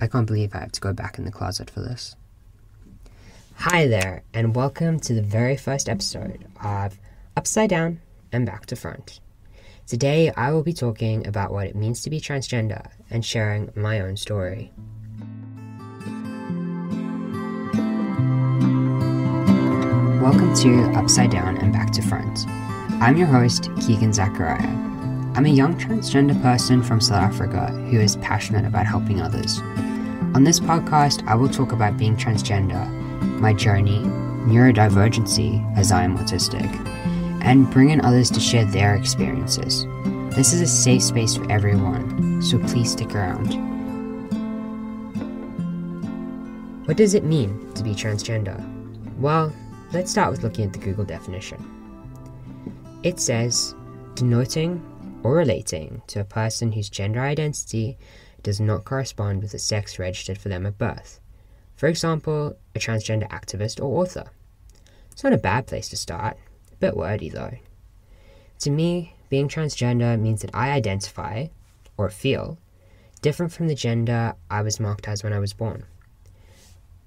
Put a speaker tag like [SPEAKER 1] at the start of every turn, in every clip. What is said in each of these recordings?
[SPEAKER 1] I can't believe I have to go back in the closet for this. Hi there, and welcome to the very first episode of Upside Down and Back to Front. Today I will be talking about what it means to be transgender and sharing my own story. Welcome to Upside Down and Back to Front. I'm your host, Keegan. I'm a young transgender person from South Africa who is passionate about helping others. On this podcast, I will talk about being transgender, my journey, neurodivergency, as I am autistic, and bring in others to share their experiences. This is a safe space for everyone, so please stick around. What does it mean to be transgender? Well, let's start with looking at the Google definition. It says, denoting or relating to a person whose gender identity does not correspond with the sex registered for them at birth. For example, a transgender activist or author. It's not a bad place to start, a bit wordy though. To me, being transgender means that I identify, or feel, different from the gender I was marked as when I was born.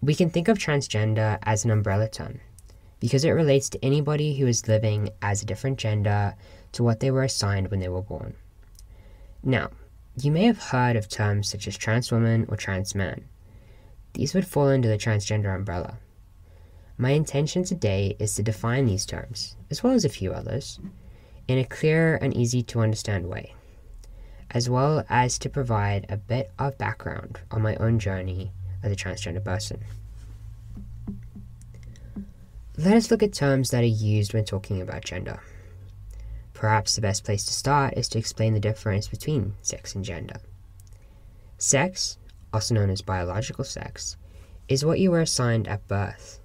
[SPEAKER 1] We can think of transgender as an umbrella term, because it relates to anybody who is living as a different gender to what they were assigned when they were born. Now, you may have heard of terms such as trans woman or trans man. These would fall under the transgender umbrella. My intention today is to define these terms, as well as a few others, in a clear and easy to understand way, as well as to provide a bit of background on my own journey as a transgender person. Let us look at terms that are used when talking about gender. Perhaps the best place to start is to explain the difference between sex and gender. Sex, also known as biological sex, is what you were assigned at birth.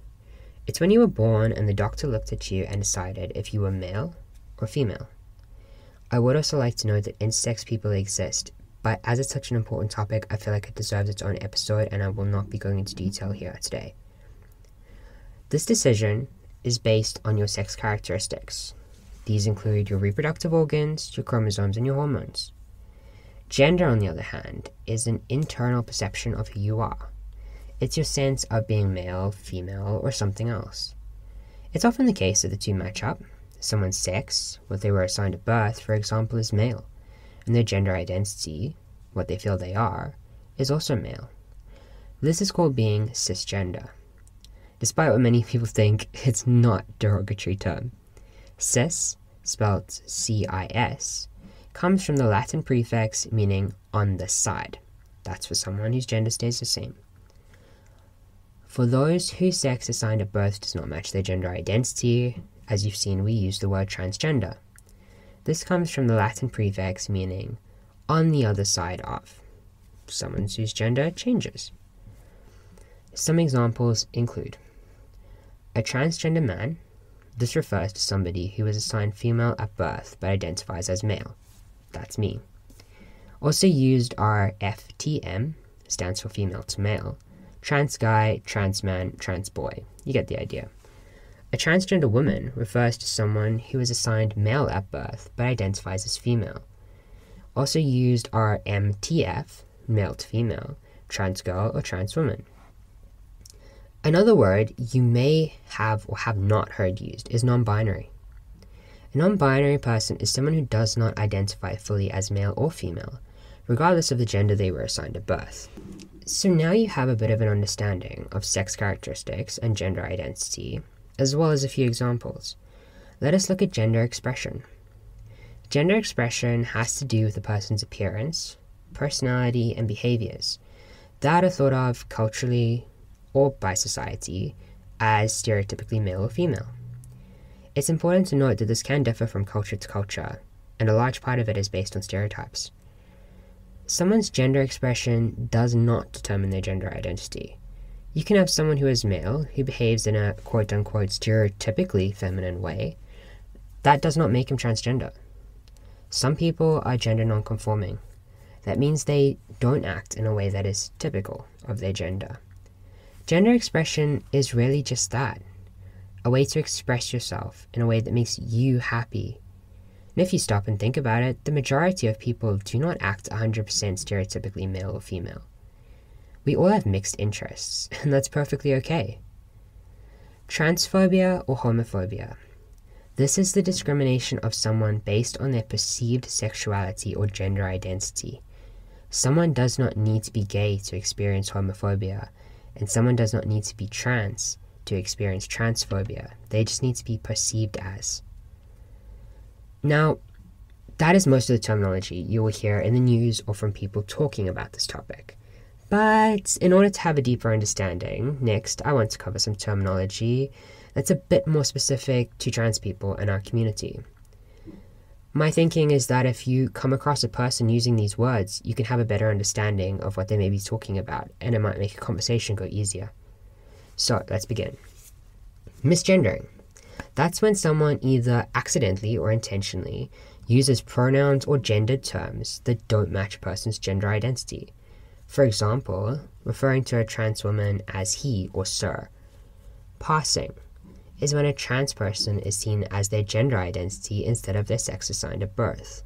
[SPEAKER 1] It's when you were born and the doctor looked at you and decided if you were male or female. I would also like to note that intersex people exist, but as it's such an important topic, I feel like it deserves its own episode and I will not be going into detail here today. This decision is based on your sex characteristics. These include your reproductive organs, your chromosomes, and your hormones. Gender, on the other hand, is an internal perception of who you are. It's your sense of being male, female, or something else. It's often the case that the two match up. Someone's sex, what they were assigned at birth, for example, is male, and their gender identity, what they feel they are, is also male. This is called being cisgender. Despite what many people think, it's not a derogatory term. Cis, spelled C-I-S, comes from the Latin prefix meaning on the side. That's for someone whose gender stays the same. For those whose sex assigned at birth does not match their gender identity, as you've seen, we use the word transgender. This comes from the Latin prefix meaning on the other side of, someone whose gender changes. Some examples include a transgender man. This refers to somebody who was assigned female at birth but identifies as male. That's me. Also used are FTM, stands for female to male, trans guy, trans man, trans boy. You get the idea. A transgender woman refers to someone who was assigned male at birth but identifies as female. Also used are MTF, male to female, trans girl or trans woman. Another word you may have or have not heard used is non-binary. A non-binary person is someone who does not identify fully as male or female, regardless of the gender they were assigned at birth. So now you have a bit of an understanding of sex characteristics and gender identity, as well as a few examples. Let us look at gender expression. Gender expression has to do with a person's appearance, personality, and behaviors that are thought of culturally or by society as stereotypically male or female. It's important to note that this can differ from culture to culture, and a large part of it is based on stereotypes. Someone's gender expression does not determine their gender identity. You can have someone who is male, who behaves in a quote-unquote stereotypically feminine way. That does not make him transgender. Some people are gender non-conforming. That means they don't act in a way that is typical of their gender. Gender expression is really just that, a way to express yourself in a way that makes you happy. And if you stop and think about it, the majority of people do not act 100% stereotypically male or female. We all have mixed interests, and that's perfectly okay. Transphobia or homophobia. This is the discrimination of someone based on their perceived sexuality or gender identity. Someone does not need to be gay to experience homophobia, and someone does not need to be trans to experience transphobia. They just need to be perceived as. Now, that is most of the terminology you will hear in the news or from people talking about this topic. But in order to have a deeper understanding, next I want to cover some terminology that's a bit more specific to trans people in our community. My thinking is that if you come across a person using these words, you can have a better understanding of what they may be talking about, and it might make a conversation go easier. So, let's begin. Misgendering. That's when someone either accidentally or intentionally uses pronouns or gendered terms that don't match a person's gender identity. For example, referring to a trans woman as he or sir. Passing is when a trans person is seen as their gender identity instead of their sex assigned at birth.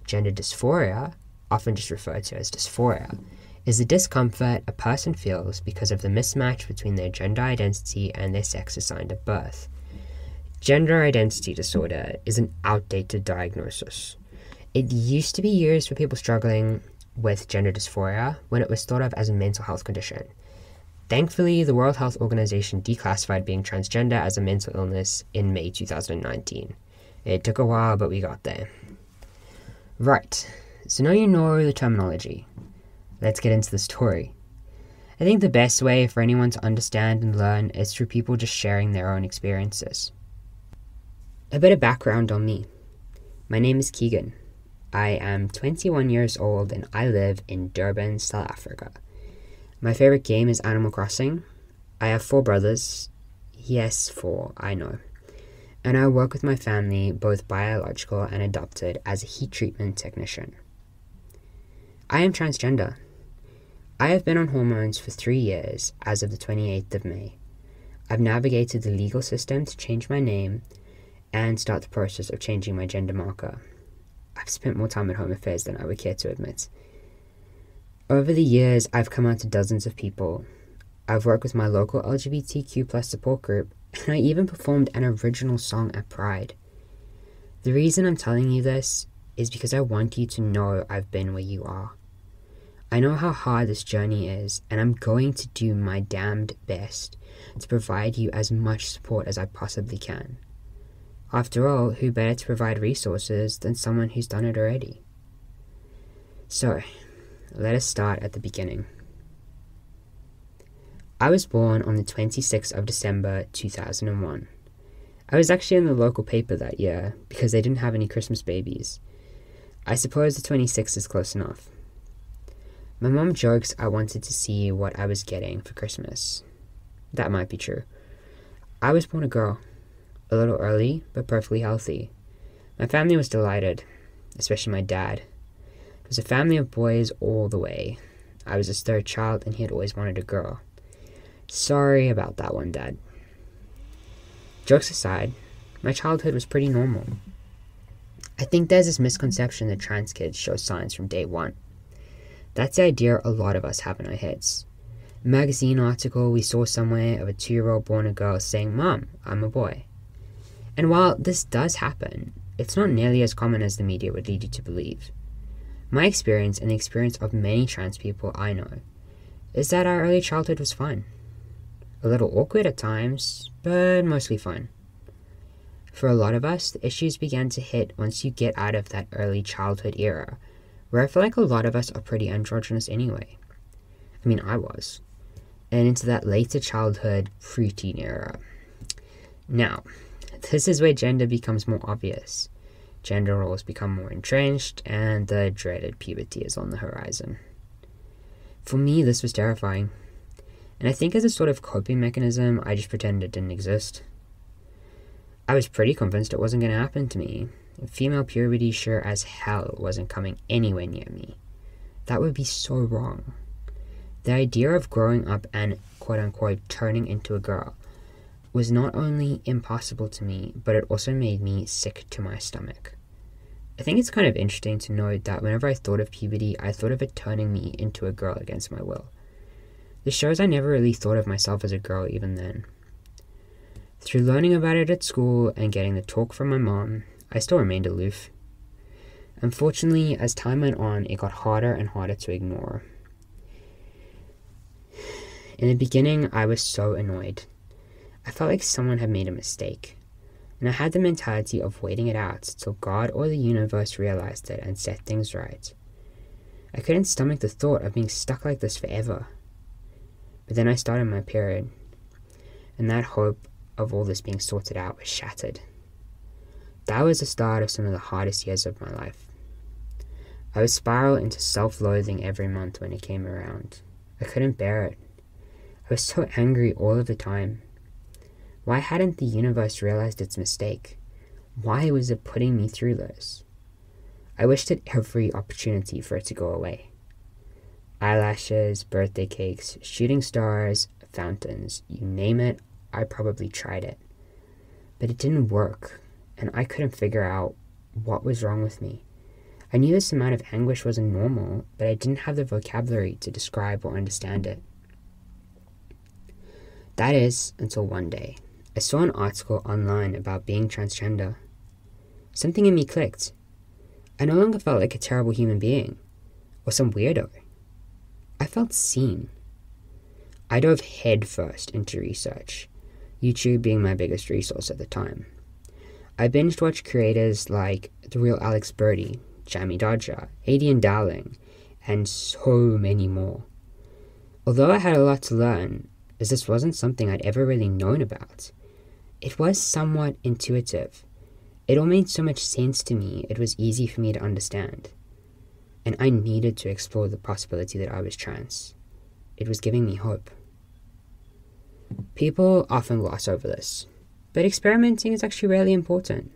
[SPEAKER 1] Gender dysphoria, often just referred to as dysphoria, is the discomfort a person feels because of the mismatch between their gender identity and their sex assigned at birth. Gender identity disorder is an outdated diagnosis. It used to be used for people struggling with gender dysphoria when it was thought of as a mental health condition. Thankfully, the World Health Organization declassified being transgender as a mental illness in May 2019. It took a while, but we got there. Right, so now you know the terminology. Let's get into the story. I think the best way for anyone to understand and learn is through people just sharing their own experiences. A bit of background on me. My name is Keegan. I am 21 years old and I live in Durban, South Africa. My favorite game is Animal Crossing. I have 4 brothers. Yes, 4, I know. And I work with my family, both biological and adopted, as a heat treatment technician. I am transgender. I have been on hormones for 3 years as of the 28th of May. I've navigated the legal system to change my name and start the process of changing my gender marker. I've spent more time at Home Affairs than I would care to admit. Over the years, I've come out to dozens of people. I've worked with my local LGBTQ support group, and I even performed an original song at Pride. The reason I'm telling you this is because I want you to know I've been where you are. I know how hard this journey is, and I'm going to do my damned best to provide you as much support as I possibly can. After all, who better to provide resources than someone who's done it already? So, let us start at the beginning. I was born on the 26th of December 2001. I was actually in the local paper that year because they didn't have any Christmas babies. I suppose the 26th is close enough. My mom jokes I wanted to see what I was getting for Christmas. That might be true. I was born a girl. A little early, but perfectly healthy. My family was delighted, especially my dad. It was a family of boys all the way. I was his 3rd child, and he had always wanted a girl. Sorry about that one, Dad. Jokes aside, my childhood was pretty normal. I think there's this misconception that trans kids show signs from day one. That's the idea a lot of us have in our heads. A magazine article we saw somewhere of a 2-year-old born a girl saying, "Mom, I'm a boy." And while this does happen, it's not nearly as common as the media would lead you to believe. My experience, and the experience of many trans people I know, is that our early childhood was fun. A little awkward at times, but mostly fun. For a lot of us, the issues began to hit once you get out of that early childhood era, where I feel like a lot of us are pretty androgynous anyway. I mean, I was. And into that later childhood, preteen era. Now, this is where gender becomes more obvious. Gender roles become more entrenched, and the dreaded puberty is on the horizon. For me, this was terrifying. And I think as a sort of coping mechanism, I just pretended it didn't exist. I was pretty convinced it wasn't going to happen to me. Female puberty sure as hell wasn't coming anywhere near me. That would be so wrong. The idea of growing up and quote-unquote turning into a girl was not only impossible to me, but it also made me sick to my stomach. I think it's kind of interesting to note that whenever I thought of puberty, I thought of it turning me into a girl against my will. This shows I never really thought of myself as a girl even then. Through learning about it at school and getting the talk from my mom, I still remained aloof. Unfortunately, as time went on, it got harder and harder to ignore. In the beginning, I was so annoyed. I felt like someone had made a mistake, and I had the mentality of waiting it out till God or the universe realized it and set things right. I couldn't stomach the thought of being stuck like this forever. But then I started my period, and that hope of all this being sorted out was shattered. That was the start of some of the hardest years of my life. I would spiral into self-loathing every month when it came around. I couldn't bear it. I was so angry all of the time. Why hadn't the universe realized its mistake? Why was it putting me through this? I wished at every opportunity for it to go away. Eyelashes, birthday cakes, shooting stars, fountains, you name it, I probably tried it. But it didn't work, and I couldn't figure out what was wrong with me. I knew this amount of anguish wasn't normal, but I didn't have the vocabulary to describe or understand it. That is, until one day, I saw an article online about being transgender. Something in me clicked. I no longer felt like a terrible human being, or some weirdo. I felt seen. I dove headfirst into research, YouTube being my biggest resource at the time. I binged watched creators like The Real Alex Birdie, Jamie Dodger, Adian Darling, and so many more. Although I had a lot to learn, as this wasn't something I'd ever really known about, it was somewhat intuitive. It all made so much sense to me, it was easy for me to understand. And I needed to explore the possibility that I was trans. It was giving me hope. People often gloss over this, but experimenting is actually really important.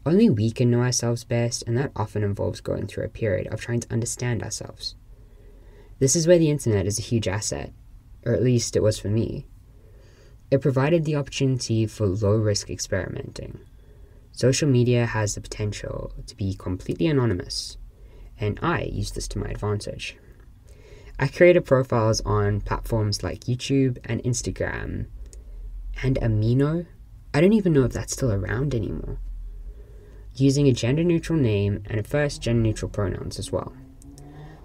[SPEAKER 1] Only we can know ourselves best, and that often involves going through a period of trying to understand ourselves. This is where the internet is a huge asset, or at least it was for me. It provided the opportunity for low-risk experimenting. Social media has the potential to be completely anonymous, and I used this to my advantage. I created profiles on platforms like YouTube and Instagram, and Amino. I don't even know if that's still around anymore. Using a gender-neutral name and at first gender-neutral pronouns as well.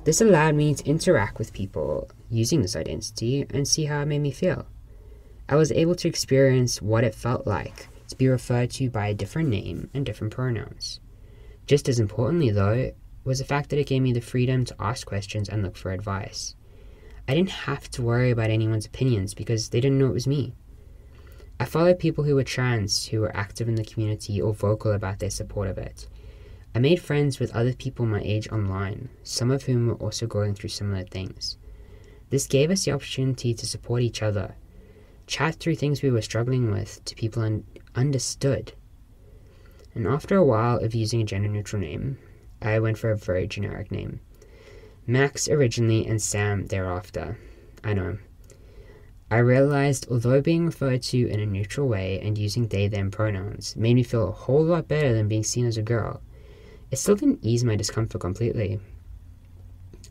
[SPEAKER 1] This allowed me to interact with people using this identity and see how it made me feel. I was able to experience what it felt like to be referred to by a different name and different pronouns. Just as importantly, though, was the fact that it gave me the freedom to ask questions and look for advice. I didn't have to worry about anyone's opinions because they didn't know it was me. I followed people who were trans, who were active in the community or vocal about their support of it. I made friends with other people my age online, some of whom were also going through similar things. This gave us the opportunity to support each other, chat through things we were struggling with to people understood. And after a while of using a gender-neutral name, I went for a very generic name. Max originally and Sam thereafter. I know. I realized although being referred to in a neutral way and using they/them pronouns made me feel a whole lot better than being seen as a girl, it still didn't ease my discomfort completely.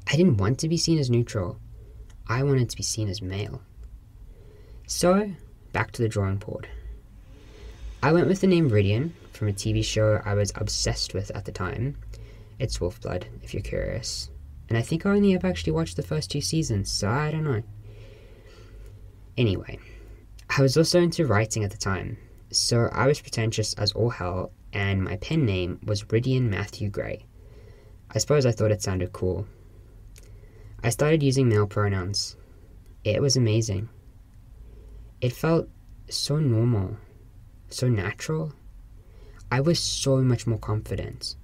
[SPEAKER 1] I didn't want to be seen as neutral. I wanted to be seen as male. So, back to the drawing board. I went with the name Ridian from a TV show I was obsessed with at the time. It's Wolfblood, if you're curious. And I think I only have actually watched the first 2 seasons, so I don't know. Anyway, I was also into writing at the time, so I was pretentious as all hell, and my pen name was Ridian Matthew Gray. I suppose I thought it sounded cool. I started using male pronouns. It was amazing. It felt so normal, so natural. I was so much more confident.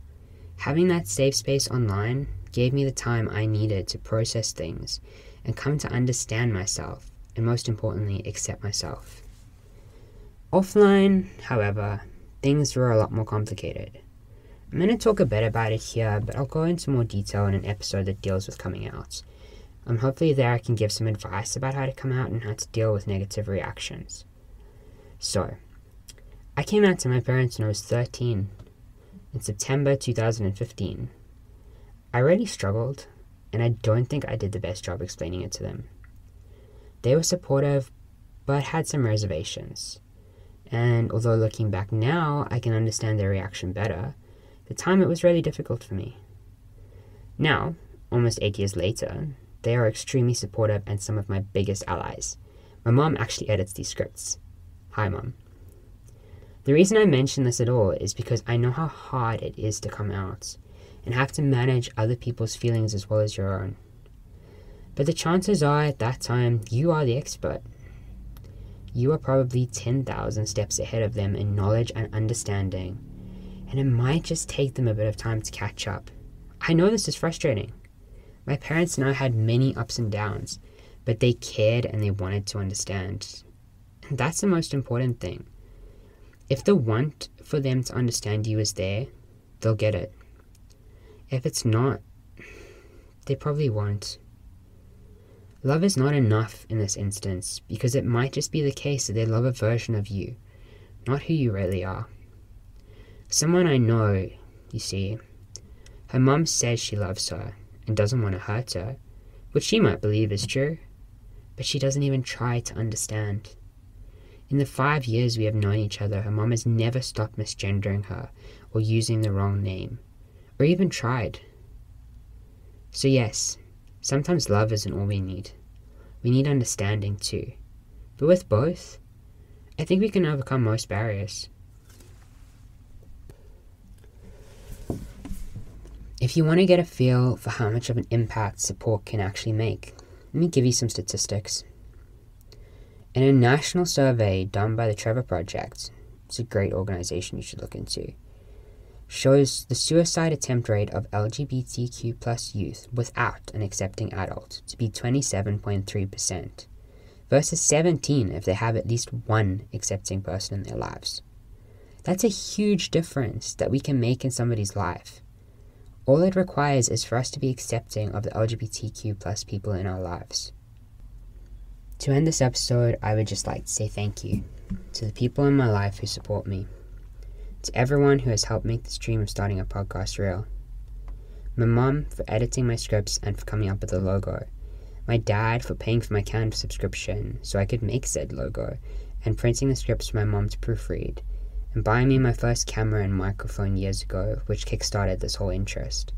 [SPEAKER 1] Having that safe space online gave me the time I needed to process things and come to understand myself, and most importantly, accept myself. Offline, however, things were a lot more complicated. I'm going to talk a bit about it here, but I'll go into more detail in an episode that deals with coming out. Hopefully there I can give some advice about how to come out and how to deal with negative reactions. So, I came out to my parents when I was 13, in September 2015. I really struggled, and I don't think I did the best job explaining it to them. They were supportive, but had some reservations. And although looking back now, I can understand their reaction better, at the time it was really difficult for me. Now, almost 8 years later, they are extremely supportive and some of my biggest allies. My mom actually edits these scripts. Hi, Mom. The reason I mention this at all is because I know how hard it is to come out and have to manage other people's feelings as well as your own. But the chances are at that time, you are the expert. You are probably 10,000 steps ahead of them in knowledge and understanding, and it might just take them a bit of time to catch up. I know this is frustrating. My parents and I had many ups and downs, but they cared and they wanted to understand. And that's the most important thing. If the want for them to understand you is there, they'll get it. If it's not, they probably won't. Love is not enough in this instance because it might just be the case that they love a version of you, not who you really are. Someone I know, you see, her mum says she loves her and doesn't want to hurt her, which she might believe is true, but she doesn't even try to understand. In the 5 years we have known each other, her mom has never stopped misgendering her or using the wrong name, or even tried. So yes, sometimes love isn't all we need. We need understanding too. But with both, I think we can overcome most barriers. If you want to get a feel for how much of an impact support can actually make, let me give you some statistics. In a national survey done by the Trevor Project, it's a great organization you should look into, shows the suicide attempt rate of LGBTQ plus youth without an accepting adult to be 27.3%, versus 17 if they have at least one accepting person in their lives. That's a huge difference that we can make in somebody's life. All it requires is for us to be accepting of the LGBTQ plus people in our lives. To end this episode, I would just like to say thank you to the people in my life who support me, to everyone who has helped make this dream of starting a podcast real. My mom for editing my scripts and for coming up with the logo. My dad for paying for my Canva subscription so I could make said logo and printing the scripts for my mom to proofread, and buying me my first camera and microphone years ago, which kickstarted this whole interest.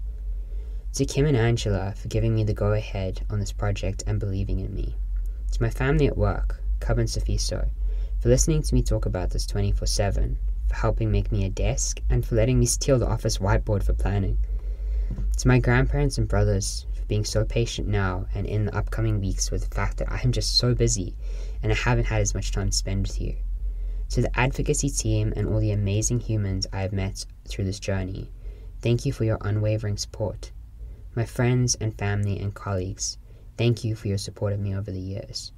[SPEAKER 1] To Kim and Angela for giving me the go-ahead on this project and believing in me. To my family at work, Cub and Sophiso, for listening to me talk about this 24/7, for helping make me a desk, and for letting me steal the office whiteboard for planning. To my grandparents and brothers, for being so patient now and in the upcoming weeks with the fact that I am just so busy and I haven't had as much time to spend with you. To the advocacy team and all the amazing humans I have met through this journey, thank you for your unwavering support. My friends and family and colleagues, thank you for your support of me over the years.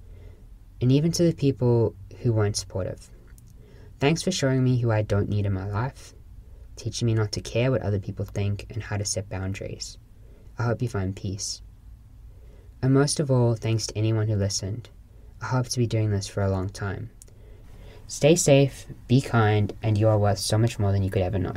[SPEAKER 1] And even to the people who weren't supportive, thanks for showing me who I don't need in my life, teaching me not to care what other people think and how to set boundaries. I hope you find peace. And most of all, thanks to anyone who listened. I hope to be doing this for a long time. Stay safe, be kind, and you are worth so much more than you could ever know.